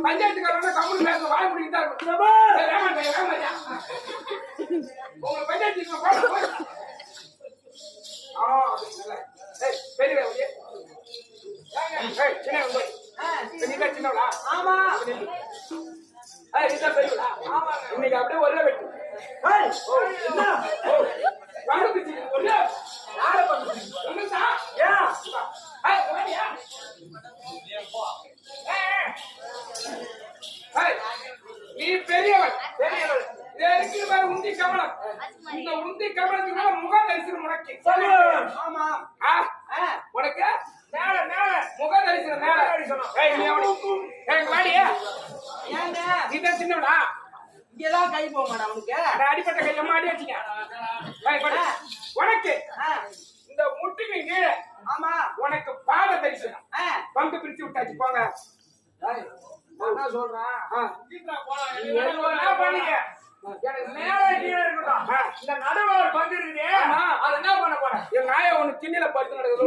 பஞ்சாயத்துக்காரங்க கம்முனு பேச வாய் முடிக்கிட்டா இருக்கும். உங்களுக்கு பஞ்சாயத்து சின்னவளா? ஆமா. இன்னைக்கு அப்படியே ஒரே வெட்டு நீ பெரியவள் உந்தி கமலம். இந்த உந்தி கமலத்துக்கு முக தரிசனம் உனக்கு. ஆமா உனக்கு மேல மேல முக தரிசனம் மேல வாடியா? நீதான் சின்னவளா? இங்கதான் கை போக மாட்டா உனக்கு. அடிப்பட்ட கை அம்மா அடி வச்சுக்க. உனக்கு இந்த முட்டுக்கு கீழே ஆமா உனக்கு பாத தரிசனம் பங்கு பிரிச்சு விட்டாச்சு. போங்க சொல்றேன் எனக்கு மேல கீழே இருக்கட்டும். இந்த நடுவுல ஒரு பங்கு இருக்குது. அது என்ன பண்ண போறேன்? என் நாய ஒண்ணு திண்ணில படுத்து நடக்குது.